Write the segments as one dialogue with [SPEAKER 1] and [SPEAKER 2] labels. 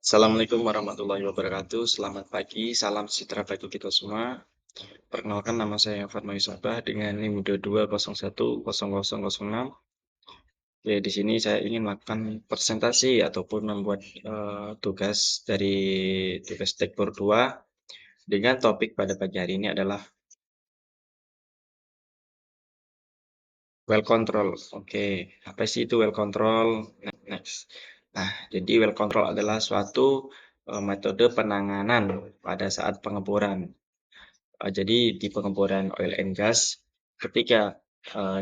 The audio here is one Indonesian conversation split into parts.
[SPEAKER 1] Assalamualaikum warahmatullahi wabarakatuh. Selamat pagi, salam sejahtera bagi kita semua. Perkenalkan nama saya Fatma Yusabah dengan NIM 22010006. Oke, di sini saya ingin melakukan presentasi ataupun membuat tugas dari tugas Tekbor 2 dengan topik pada pagi hari ini adalah well control. Oke, apa sih itu well control? Next. Nah, jadi well control adalah suatu metode penanganan pada saat pengeboran. Jadi di pengeboran oil and gas, ketika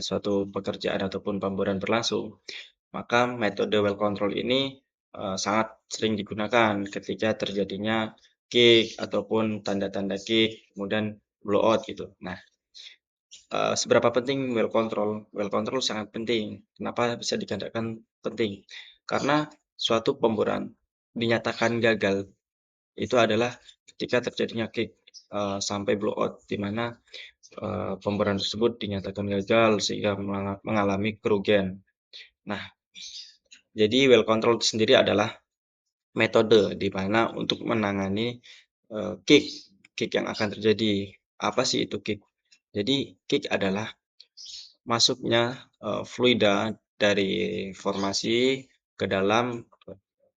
[SPEAKER 1] suatu pekerjaan ataupun pemboran berlangsung, maka metode well control ini sangat sering digunakan ketika terjadinya kick ataupun tanda-tanda kick, kemudian blowout gitu. Nah, seberapa penting well control? Well control sangat penting. Kenapa bisa dikatakan penting? Karena suatu pemboran dinyatakan gagal itu adalah ketika terjadinya kick sampai blowout, di mana pemboran tersebut dinyatakan gagal sehingga mengalami kerugian. Nah, jadi well control itu sendiri adalah metode di mana untuk menangani kick, kick yang akan terjadi. Apa sih itu kick? Jadi kick adalah masuknya fluida dari formasi ke dalam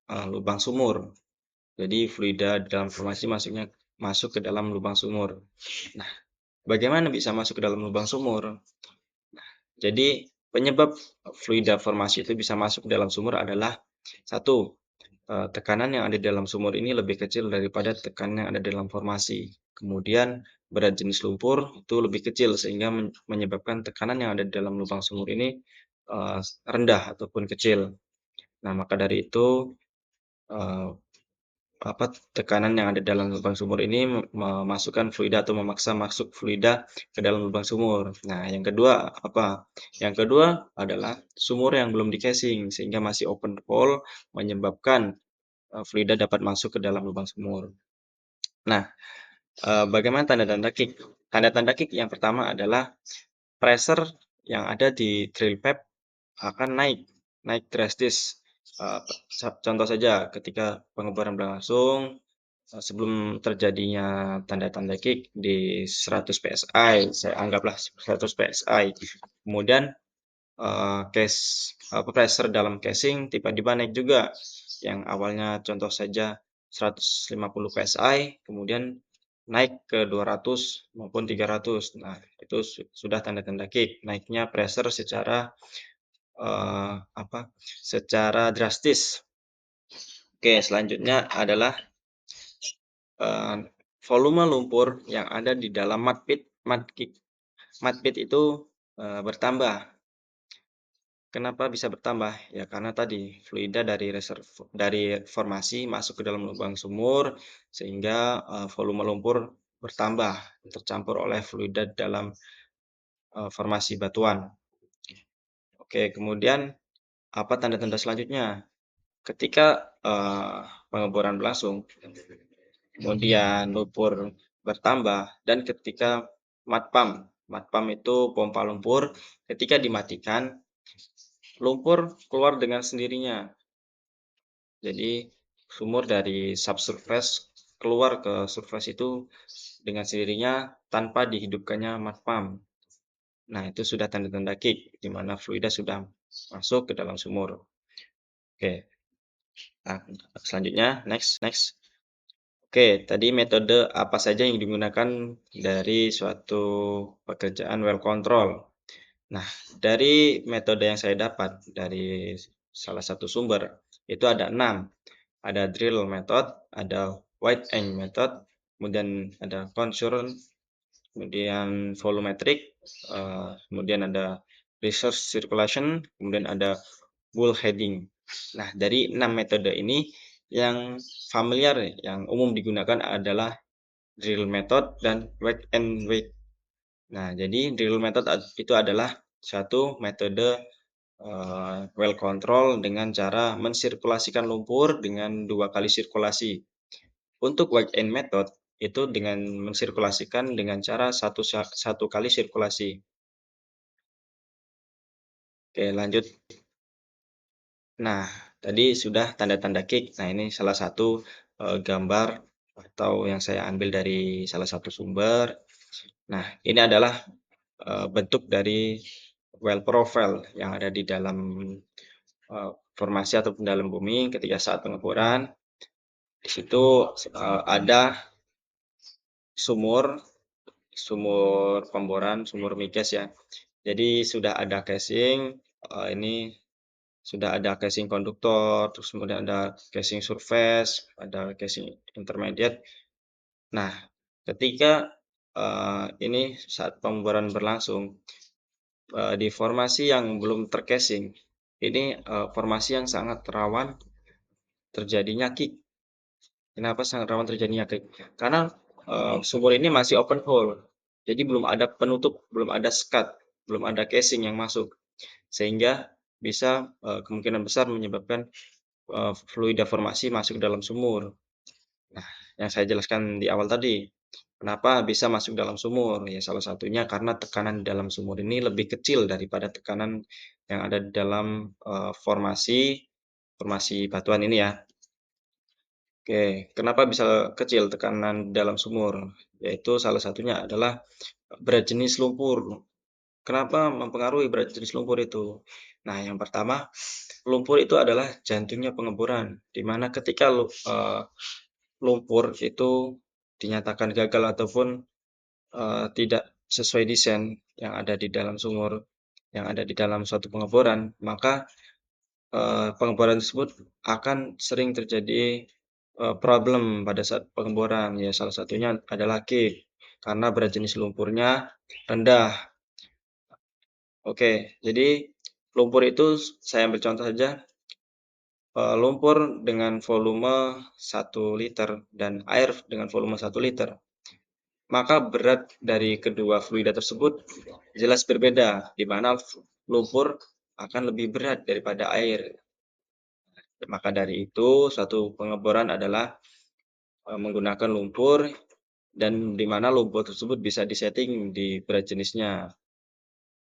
[SPEAKER 1] lubang sumur. Jadi fluida di dalam formasi masuk ke dalam lubang sumur. Nah, bagaimana bisa masuk ke dalam lubang sumur? Jadi penyebab fluida formasi itu bisa masuk ke dalam sumur adalah satu, tekanan yang ada di dalam sumur ini lebih kecil daripada tekanan yang ada di dalam formasi. Kemudian berat jenis lumpur itu lebih kecil sehingga menyebabkan tekanan yang ada di dalam lubang sumur ini rendah ataupun kecil. Nah, maka dari itu eh, tekanan yang ada dalam lubang sumur ini memasukkan fluida atau memaksa masuk fluida ke dalam lubang sumur. Nah, yang kedua apa? Yang kedua adalah sumur yang belum di-casing sehingga masih open hole menyebabkan fluida dapat masuk ke dalam lubang sumur. Nah, bagaimana tanda-tanda kick? Tanda-tanda kick yang pertama adalah pressure yang ada di drill pipe akan naik drastis. Uh, Contoh saja ketika pengeboran berlangsung, sebelum terjadinya tanda-tanda kick di 100 PSI, saya anggaplah 100 PSI. Kemudian pressure dalam casing tiba-tiba naik juga. Yang awalnya contoh saja 150 PSI, kemudian naik ke 200 maupun 300. Nah, itu sudah tanda-tanda kick, naiknya pressure eh, secara drastis. Oke, selanjutnya adalah eh, volume lumpur yang ada di dalam mud pit itu bertambah. Kenapa bisa bertambah? Ya karena tadi fluida dari formasi masuk ke dalam lubang sumur sehingga volume lumpur bertambah tercampur oleh fluida dalam formasi batuan. Oke, kemudian apa tanda-tanda selanjutnya? Ketika pengeboran berlangsung, kemudian lumpur bertambah, dan ketika mud pump itu pompa lumpur, ketika dimatikan, lumpur keluar dengan sendirinya. Jadi sumur dari subsurface keluar ke surface itu dengan sendirinya tanpa dihidupkannya mud pump. Nah, itu sudah tanda-tanda kick, di mana fluida sudah masuk ke dalam sumur. Oke, nah, selanjutnya, next. Oke, tadi metode apa saja yang digunakan dari suatu pekerjaan well control. Nah, dari metode yang saya dapat dari salah satu sumber, itu ada 6. Ada drill method, ada wide angle method, kemudian ada concurrent, kemudian volumetric, kemudian ada resource circulation, kemudian ada bullheading. Nah, dari 6 metode ini yang familiar, yang umum digunakan adalah drill method dan wet and wait. Nah, jadi drill method itu adalah satu metode well control dengan cara mensirkulasikan lumpur dengan 2 kali sirkulasi. Untuk wet end method itu dengan mensirkulasikan dengan cara satu kali sirkulasi. Oke, lanjut. Nah, tadi sudah tanda-tanda kick. Nah, ini salah satu gambar atau yang saya ambil dari salah satu sumber. Nah, ini adalah bentuk dari well profile yang ada di dalam formasi ataupun dalam bumi ketika saat pengeboran. Di situ ada sumur, sumur pemboran, sumur migas ya. Jadi sudah ada casing, ini sudah ada casing konduktor, terus kemudian ada casing surface, ada casing intermediate. Nah, ketika ini saat pemboran berlangsung, di formasi yang belum tercasing, ini formasi yang sangat rawan terjadinya kick. Kenapa sangat rawan terjadinya kick? Karena sumur ini masih open hole, jadi belum ada penutup, belum ada skat, belum ada casing yang masuk, sehingga bisa kemungkinan besar menyebabkan fluida formasi masuk dalam sumur. Nah, yang saya jelaskan di awal tadi, kenapa bisa masuk dalam sumur? Ya salah satunya karena tekanan di dalam sumur ini lebih kecil daripada tekanan yang ada di dalam formasi batuan ini ya. Oke, kenapa bisa kecil tekanan di dalam sumur? Yaitu salah satunya adalah berat jenis lumpur. Kenapa mempengaruhi berat jenis lumpur itu? Nah, yang pertama, lumpur itu adalah jantungnya pengeboran, di mana ketika lumpur itu dinyatakan gagal ataupun tidak sesuai desain yang ada di dalam sumur, yang ada di dalam suatu pengeboran, maka pengeboran tersebut akan sering terjadi problem pada saat pengeboran. Ya, salah satunya adalah kick, karena berat jenis lumpurnya rendah. Oke, jadi lumpur itu saya ambil contoh saja, lumpur dengan volume 1 liter dan air dengan volume 1 liter, maka berat dari kedua fluida tersebut jelas berbeda, di mana lumpur akan lebih berat daripada air. Maka dari itu, suatu pengeboran adalah menggunakan lumpur dan di mana lumpur tersebut bisa disetting di berat jenisnya.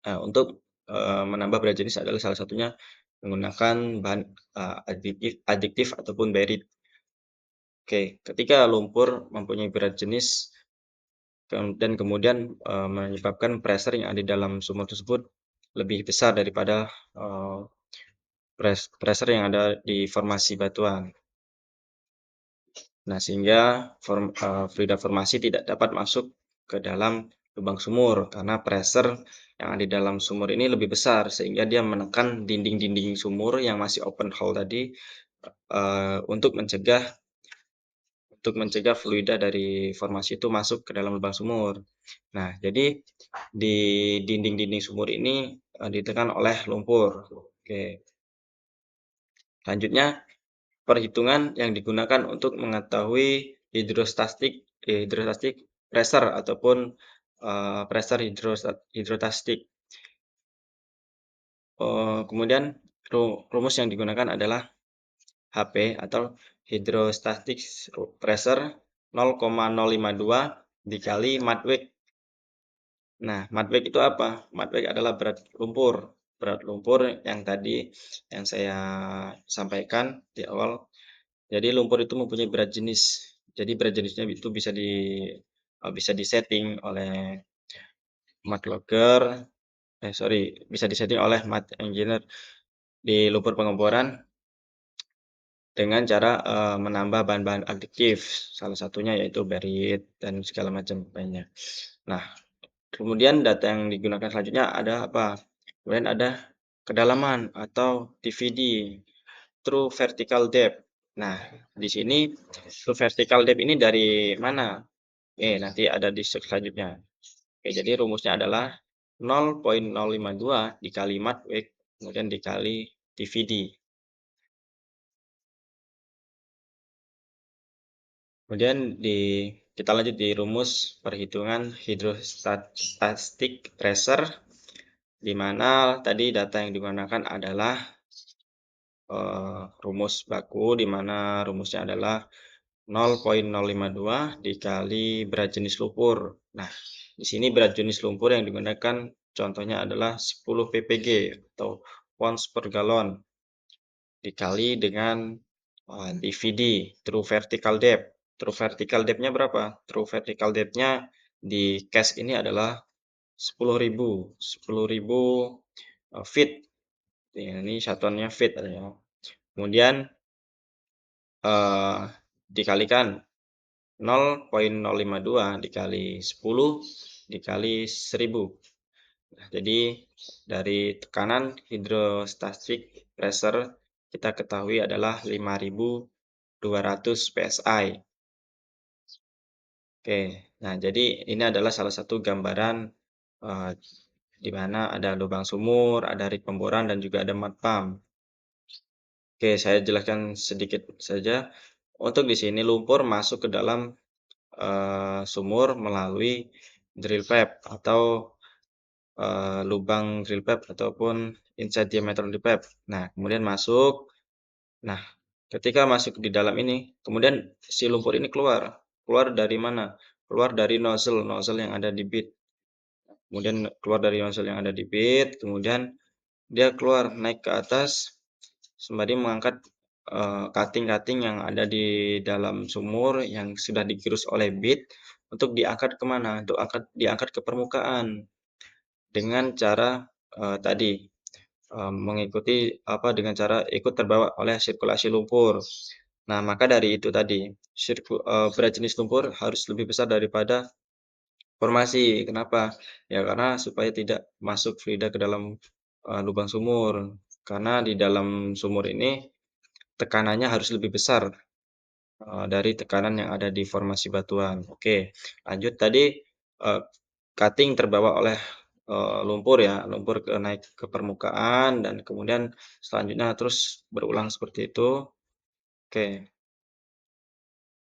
[SPEAKER 1] Nah, untuk menambah berat jenis adalah salah satunya menggunakan bahan adiktif ataupun baried. Oke, ketika lumpur mempunyai berat jenis dan kemudian menyebabkan pressure yang ada di dalam sumur tersebut lebih besar daripada eee, pressure yang ada di formasi batuan. Nah, sehingga fluida formasi tidak dapat masuk ke dalam lubang sumur karena pressure yang ada di dalam sumur ini lebih besar, sehingga dia menekan dinding-dinding sumur yang masih open hole tadi, untuk mencegah fluida dari formasi itu masuk ke dalam lubang sumur. Nah, jadi di dinding-dinding sumur ini, ditekan oleh lumpur. Oke, selanjutnya perhitungan yang digunakan untuk mengetahui hidrostatik pressure ataupun, pressure hidrostatik. Kemudian rumus yang digunakan adalah HP atau hydrostatic pressure 0,052 dikali mud weight. Nah, mud weight itu apa? Mud weight adalah berat lumpur. Berat lumpur yang tadi yang saya sampaikan di awal. Jadi lumpur itu mempunyai berat jenis. Jadi berat jenisnya itu bisa disetting oleh mud logger, bisa disetting oleh mud engineer di lumpur pengeboran dengan cara, menambah bahan-bahan adiktif, salah satunya yaitu baried dan segala macam lainnya. Nah, kemudian data yang digunakan selanjutnya ada apa? Kemudian ada kedalaman atau TVD, True Vertical Depth. Nah, di sini True Vertical Depth ini dari mana? Nanti ada di slide selanjutnya. Jadi rumusnya adalah 0,052 dikali mud weight, kemudian dikali TVD. Kemudian kita lanjut di rumus perhitungan hydrostatic pressure, di mana tadi data yang digunakan adalah rumus baku, di mana rumusnya adalah 0,052 dikali berat jenis lumpur. Nah, di sini berat jenis lumpur yang digunakan contohnya adalah 10 ppg atau pounds per gallon. dikali dengan DVD, True Vertical Depth. True Vertical Depth-nya berapa? True Vertical Depth-nya di case ini adalah 10.000 feet. Ini satuannya feet ya. Kemudian dikalikan 0,052 dikali 10 dikali 1000. Nah, jadi dari tekanan hidrostatik pressure kita ketahui adalah 5.200 PSI. Oke, nah jadi ini adalah salah satu gambaran eh, di mana ada lubang sumur, ada rig pemboran, dan juga ada mud pump. Oke, saya jelaskan sedikit saja. Untuk di sini lumpur masuk ke dalam sumur melalui drill pipe atau lubang drill pipe ataupun inside diameter drill pipe. Nah, kemudian masuk. Nah, ketika masuk di dalam ini, kemudian si lumpur ini keluar. Keluar dari mana? Keluar dari nozzle yang ada di bit. Kemudian keluar dari nozzle yang ada di bit, kemudian dia keluar naik ke atas sembari mengangkat cutting-cutting yang ada di dalam sumur yang sudah digerus oleh bit untuk diangkat kemana? Untuk diangkat ke permukaan dengan cara tadi mengikuti dengan cara ikut terbawa oleh sirkulasi lumpur. Nah, maka dari itu tadi berat jenis lumpur harus lebih besar daripada formasi. Kenapa? Ya karena supaya tidak masuk fluida ke dalam lubang sumur. Karena di dalam sumur ini tekanannya harus lebih besar dari tekanan yang ada di formasi batuan. Oke, lanjut tadi cutting terbawa oleh lumpur ya, lumpur naik ke permukaan dan kemudian selanjutnya terus berulang seperti itu. Oke,